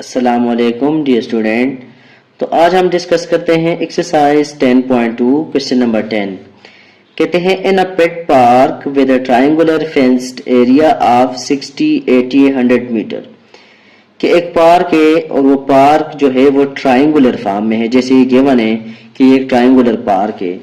अस्सलाम वालेकुम dear student. तो आज हम डिस्कस करते हैं एक्सरसाइज 10.2 क्वेश्चन नंबर 10। कहते हैं in a pet park with a triangular fenced area of 60, 80, 100 metre. कि एक पार्क है और वो पार्क जो है वो ट्रायंगुलर फॉर्म में है, जैसे ये गिवन है कि ये एक ट्रायंगुलर पार्क है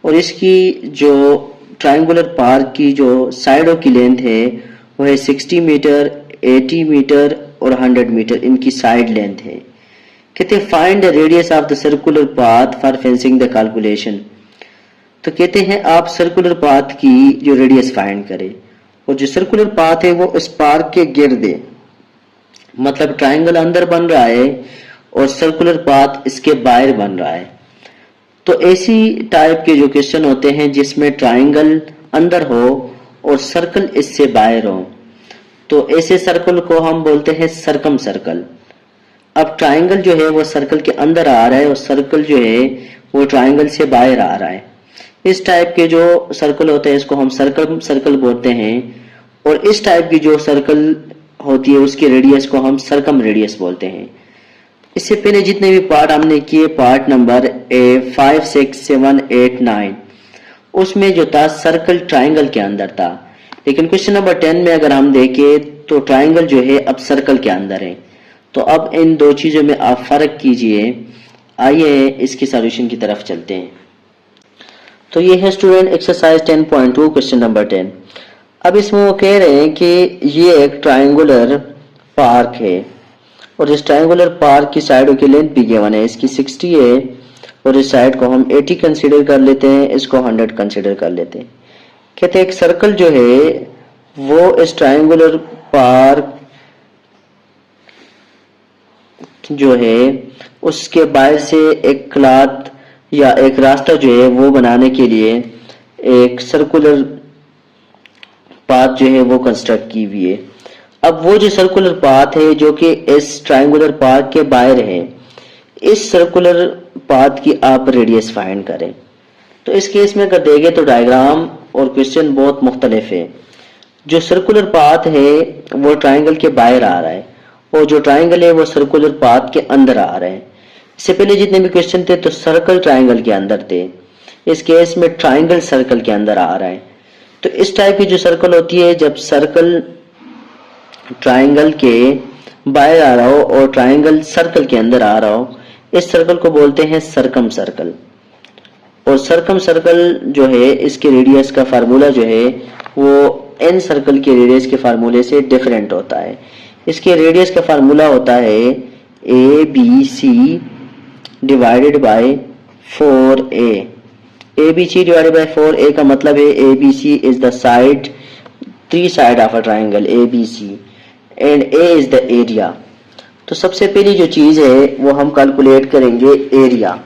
और इसकी जो ट्रायंगुलर पार्क की जो साइडों की लेंथ है वो है 60 मीटर, 80 मीटर और 100 मीटर इनकी साइड लेंथ है। कहते हैं find the radius of the circular path for fencing the calculation. तो कहते हैं आप सर्कुलर पाथ की जो रेडियस फाइंड करें और जो सर्कुलर पाथ है वो इस पार्क के गिर्द है, मतलब ट्रायंगल अंदर बन रहा है और सर्कुलर पाथ इसके बाहर बन रहा है। तो ऐसी टाइप के जो क्वेश्चन होते हैं जिसमें ट्रायंगल अंदर हो और सर्कल इससे बाहर हो, तो ऐसे सर्कल को हम बोलते हैं सरकम सर्कल। अब ट्रायंगल जो है वो सर्कल के अंदर आ रहा है और सर्कल जो है वो ट्रायंगल से बाहर आ रहा है। इस टाइप के जो सर्कल होते हैं इसको हम सर्कल सर्कल बोलते हैं और इस टाइप की जो सर्कल होती है उसकी रेडियस को हम सरकम रेडियस बोलते हैं। इससे पहले जितने भी पार्ट हमने किए, पार्ट नंबर 5, 6, 7, 8, 9, उसमें जो था सर्कल ट्रायंगल के अंदर था, लेकिन क्वेश्चन नंबर 10 में अगर हम देखें तो ट्रायंगल जो है अब सर्कल के अंदर है। तो अब इन दो चीजों में आप फर्क कीजिए। आइए इसकी सॉल्यूशन की तरफ चलते हैं। तो ये है स्टूडेंट एक्सरसाइज 10.2 क्वेश्चन नंबर 10। अब इसमें वो कह रहे हैं कि ये एक ट्रायंगुलर पार्क है और इस ट्रायंगुलर पार्क की साइडों की लेंथ भी गिवन है, इसकी 60 है और इस साइड को हम 80 कंसीडर कर लेते हैं, इसको 100 कंसीडर कर लेते हैं। कहते हैं एक सर्कल जो है वो इस ट्रायंगुलर पार्क जो है उसके बाहर से एक क्लॉथ या एक रास्ता जो है वो बनाने के लिए एक सर्कुलर पाथ जो है वो कंस्ट्रक्ट की हुई है। अब वो जो सर्कुलर पाथ है जो कि इस ट्रायंगुलर पार्क के बाहर है, इस सर्कुलर पाथ की आप रेडियस फाइंड करें। तो इस केस में अगर देखें तो डायग्राम और क्वेश्चन बहुत मुख्तलिफ है। जो सर्कुलर पाथ है वो ट्रायंगल के बाहर आ रहा है और जो ट्रायंगल है वो सर्कुलर पाथ के अंदर आ रहा है। इससे पहले जितने भी क्वेश्चन थे तो सर्कल ट्रायंगल के अंदर थे, इस केस में ट्रायंगल सर्कल के अंदर आ रहा है। तो इस टाइप की जो सर्कल होती है, जब सर्कल ट्रायंगल के बाहर आ रहा हो और ट्रायंगल सर्कल के अंदर आ रहा हो, इस सर्कल को बोलते हैं सरकम सर्कल। और सरकम सर्कल जो है इसके रेडियस का फार्मूला जो है वो एन सर्कल के रेडियस के फार्मूले से डिफरेंट होता है। इसके रेडियस का फार्मूला होता है A B C divided by 4a। A B C divided by 4a का मतलब है A B C is the side, 3 side of a triangle A B C and A is the area. तो सबसे पहली जो चीज है वो हम कैलकुलेट करेंगे एरिया।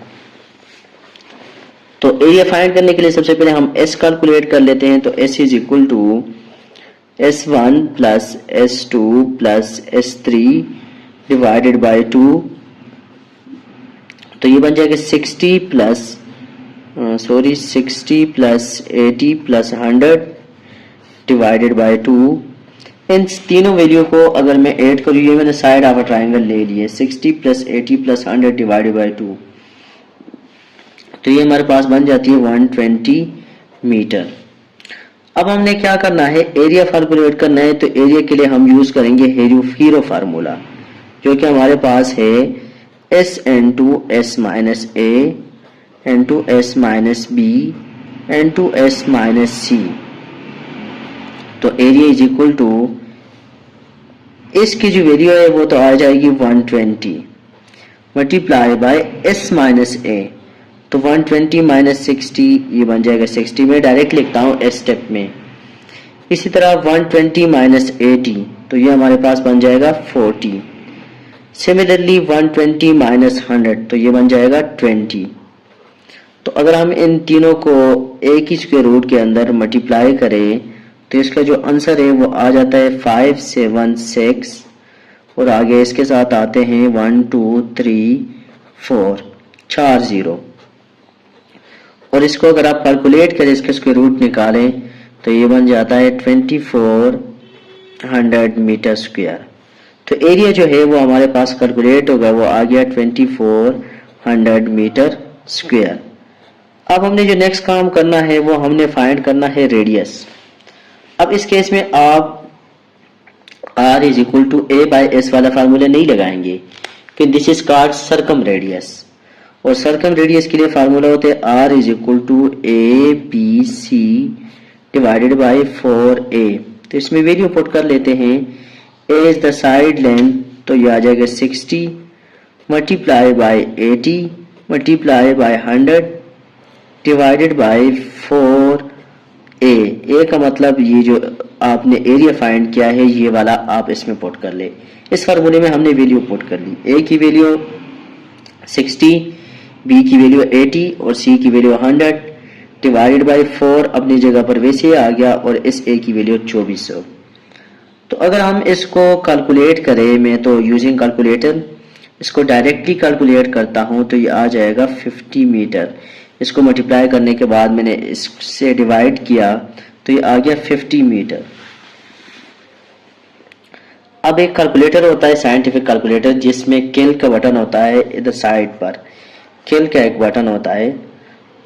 तो एरिया फाइंड करने के लिए सबसे पहले हम एस कैलकुलेट कर लेते हैं। तो S is equal to S1 plus S2 plus S3 divided by 2। तो ये बन जाएगा 60 plus 60 plus 80 plus 100 divided by 2। इन तीनों वैल्यू को अगर मैं ऐड करूँ, ये मैंने साइड ऑफ अ ट्रायंगल ले लिए, 60 प्लस 80 प्लस 100 डिवाइडेड बाय 2, तो ये हमारे पास बन जाती है 120 मीटर। अब हमने क्या करना है, एरिया कैलकुलेट करना है। तो एरिया के लिए हम यूज करेंगे हीरो फार्मूला, जो कि हमारे पास है S N two S minus A N two S minus B N two S minus C. तो एरिया इज इक्वल टू, इसकी जो वैल्यू है वो तो आ जाएगी 120 मल्टीप्लाई बाय एस माइनस ए। तो 120 माइनस 60 ये बन जाएगा 60, में डायरेक्ट लिखता हूँ एस स्टेप में। इसी तरह 120 माइनस 80 तो ये हमारे पास बन जाएगा 40। सिमिलरली 120 माइनस 100 तो ये बन जाएगा 20। तो अगर हम इन तीनों को एक ही स्क्वायर रूट के अंदर मल्टीप्लाई करें तो इसका जो आंसर है वो आ जाता है 576 और आगे इसके साथ आते हैं 1 2 3 4 4 0। और इसको अगर आप कैलकुलेट करें, इसका स्क्वायर रूट निकालें तो ये बन जाता है 2400 मीटर स्क्वायर। तो एरिया जो है वो हमारे पास कैलकुलेट होगा, वो आ गया 2400 मीटर स्क्वायर। अब हमने जो नेक्स्ट काम करना है वो हमने फाइंड करना है रेडियस। अब इस केस में आप r is equal to a by S वाला फार्मूला नहीं लगाएंगे कि this is called circumradius, और सरकम रेडियस के लिए फार्मूला होते हैं r is equal to A B C divided by 4a। तो इसमें वैल्यू पुट कर लेते हैं, a is the side length, तो ये आ जाएगा 60 multiply by 80 multiply by 100 divided by 4a। a का मतलब ये जो आपने एरिया फाइंड किया है ये वाला आप इसमें पुट कर ले। इस फार्मूले में हमने वैल्यू पुट कर ली, a की वैल्यू 60, b की वैल्यू 80 और c की वैल्यू 100 डिवाइडेड बाई 4 अपनी जगह पर वैसे आ गया, और इस a की वैल्यू 2400। तो अगर हम इसको कैलकुलेट करें, मैं तो यूजिंग कैलकुलेटर इसको डायरेक्टली कैलकुलेट करता हूं, तो ये आ जाएगा 50 मीटर। इसको मल्टीप्लाई करने के बाद मैंने इससे डिवाइड किया तो ये आ गया 50 मीटर। अब एक कैलकुलेटर होता है साइंटिफिक कैलकुलेटर, जिसमें किल का बटन होता है, इधर साइड पर किल का एक बटन होता है।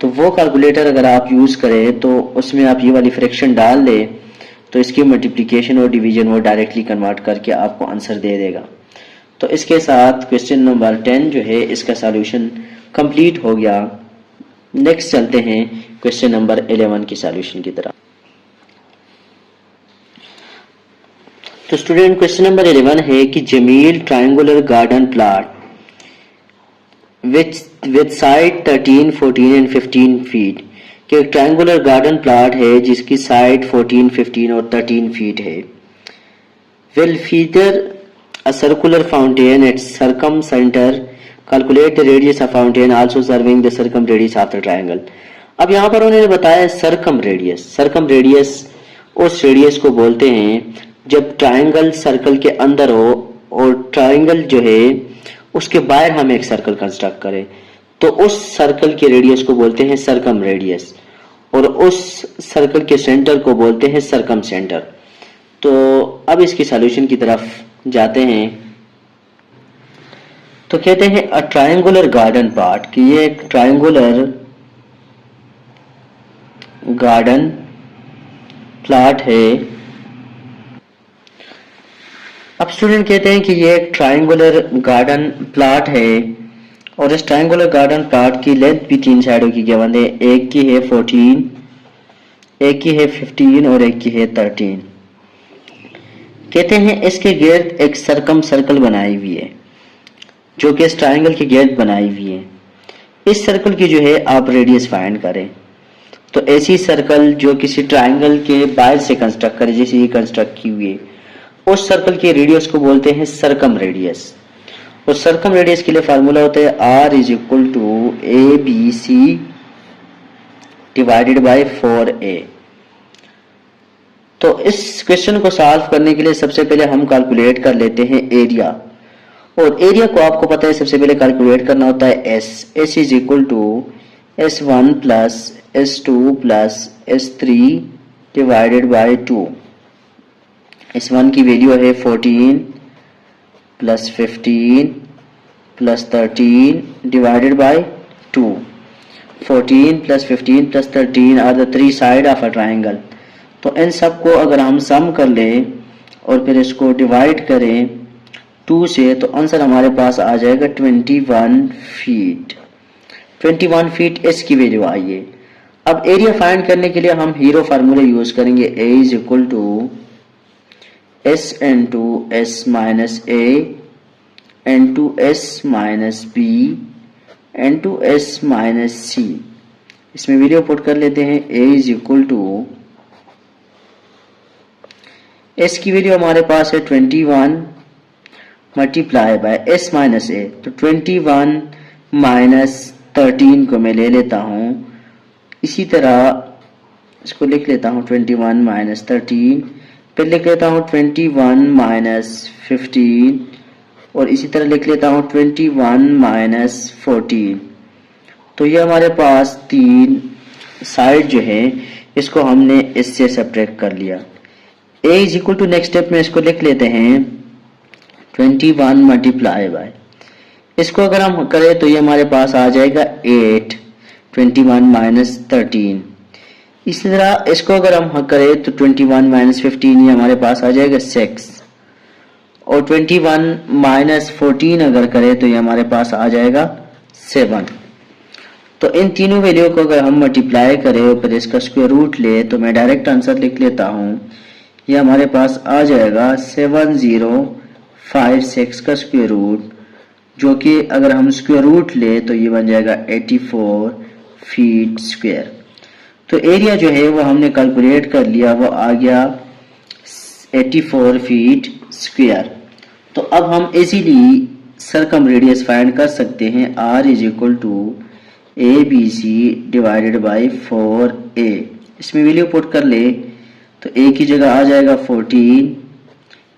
तो वो कैलकुलेटर अगर आप यूज करें तो उसमें आप ये वाली फ्रैक्शन डाल लें, तो इसकी मल्टीप्लिकेशन और डिवीजन वो डायरेक्टली कन्वर्ट करके आपको आंसर दे देगा। तो इसके साथ क्वेश्चन नंबर 10 जो है इसका सॉल्यूशन कंप्लीट हो गया। नेक्स्ट चलते हैं क्वेश्चन नंबर 11 की सॉल्यूशन की तरफ। तो स्टूडेंट क्वेश्चन नंबर 11 है कि Jamil triangular garden plot with side 13, 14 and 15 feet, कि एक ट्रायंगुलर गार्डन प्लॉट है जिसकी साइड 14, 15 और 13 फीट है। Will feature a circular fountain at circumcentre, calculate the radius of fountain also serving the circumradius of the triangle. अब यहाँ पर उन्होंने बताया सर्कम रेडियस। सर्कम रेडियस उस रेडियस को बोलते हैं जब ट्रायंगल सर्कल के अंदर हो और ट्रायंगल जो है उसके बाहर हम एक सर्कल कंस्ट्रक्ट करें, तो उस सर्कल के रेडियस को बोलते हैं सर्कम रेडियस, और उस सर्कल के सेंटर को बोलते हैं सर्कम सेंटर। तो अब इसकी सॉल्यूशन की तरफ जाते हैं। तो कहते हैं अ ट्रायंगुलर गार्डन प्लॉट, कि ये एक ट्रायंगुलर गार्डन प्लॉट है। अब स्टूडेंट कहते हैं कि ये एक ट्रायंगुलर गार्डन प्लॉट है, और इस ट्रायंगुलर गार्डन प्लॉट की लेंथ भी 3 साइडों की गिवन है, एक की है 14, एक की है 15 और एक की है 13। कहते हैं इसके गिर्द एक सर्कम सर्कल बनाई हुई है, जो कि इस ट्रायंगल के गिर्द बनाई हुई है। इस सर्कल की जो है आप रेडियस फाइंड करें। तो ऐसी सर्कल जो किसी ट्रायंगल के बाहर से कंस्ट्रक्ट करे, जैसे ये कंस्ट्रक्ट की हुई है, उस सर्कल के रेडियस को बोलते हैं सर्कम रेडियस। और सर्कम रेडियस के लिए फार्मूला होता है r is equal to A B C divided by 4a। तो इस क्वेश्चन को सॉल्व करने के लिए सबसे पहले हम कैलकुलेट कर लेते हैं एरिया, और एरिया को आपको पता है सबसे पहले कैलकुलेट करना होता है s is equal to s1 plus s2 plus s3 divided by 2। s1 की वैल्यू है 14 plus 15 plus 13 divided by 2। 14 plus 15 plus 13 are the 3 side of a triangle. तो इन सब को अगर हम सम कर लें और फिर इसको डिवाइड करें 2 से, तो आंसर हमारे पास आ जाएगा 21 फीट। 21 फीट एस की वैल्यू आई है। अब एरिया फाइंड करने के लिए हम हीरो फार्मूला यूज करेंगे, a is equal to s into s minus a into s minus b into s minus c। इसमें वैल्यू पुट कर लेते हैं, a is equal to s की वैल्यू हमारे पास है 21 multiply by s minus a, तो 21 माइनस 13 को मैं ले लेता हूं। इसी तरह इसको लिख लेता हूं 21 माइनस 13, फिर लिख लेता हूं 21 माइनस 15, और इसी तरह लिख लेता हूं 21 माइनस 14। तो ये हमारे पास 3 साइड जो है इसको हमने इससे सब्ट्रैक्ट कर लिया। a is equal to next step में इसको लिख लेते हैं 21 मल्टीप्लाई बाय, इसको अगर हम करें तो ये हमारे पास आ जाएगा 8, 21 माइनस 13। इसी तरह इसको अगर हम करें तो 21 माइनस 15 ये हमारे पास आ जाएगा 6, और 21 माइनस 14 अगर करें तो ये हमारे पास आ जाएगा 7। तो इन तीनों वैल्यू को अगर हम मल्टीप्लाई करें और फिर इसका स्क्वायर रूट ले तो मैं डायरेक्ट आंसर लिख लेता हूँ। ये हमारे पास आ जाएगा 7056 का स्क्वायर रूट, जो कि अगर हम स्क्वायर रूट ले तो ये बन जाएगा 84 फीट स्क्वायर। तो एरिया जो है वो हमने कैलकुलेट कर लिया, वो आ गया 84 फीट स्क्वायर। तो अब हम इजीली सरकम रेडियस फाइंड कर सकते हैं। r is equal to ABC divided by 4a। इसमें वैल्यू पुट कर ले तो a की जगह आ जाएगा 14,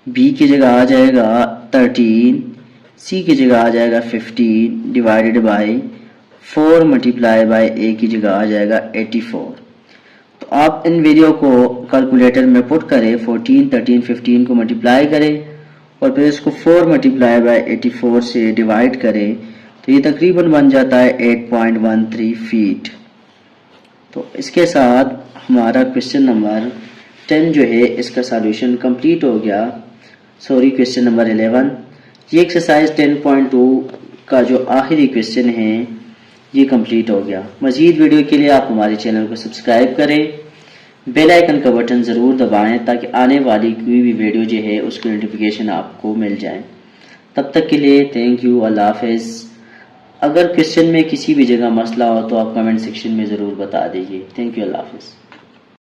b की जगह आ जाएगा 13, c की जगह आ जाएगा 15 divided by 4 multiply by a की जगह आ जाएगा 84। तो आप इन वैल्यू को कैलकुलेटर में पुट करें, 14, 13, 15 को मल्टीप्लाई करें और फिर इसको 4 मल्टीप्लाई बाई 84 से डिवाइड करें तो ये तकरीबन बन जाता है 8.13 फीट। तो इसके साथ हमारा क्वेश्चन नंबर 10 जो है इसका सॉल्यूशन कंप्लीट हो गया। Question number 11। ये एक्सरसाइज 10.2 का जो आखिरी क्वेश्चन है ये कंप्लीट हो गया। मज़ीद वीडियो के लिए आप हमारे चैनल को सब्सक्राइब करें, बेल आइकन का बटन ज़रूर दबाएं ताकि आने वाली कोई भी वीडियो जो है उसकी नोटिफिकेशन आपको मिल जाए। तब तक के लिए थैंक यू, अल्लाह हाफ़िज़। अगर क्वेश्चन में किसी भी जगह मसला हो तो आप कमेंट सेक्शन में ज़रूर बता दीजिए। थैंक यू, अल्लाह हाफ़िज़।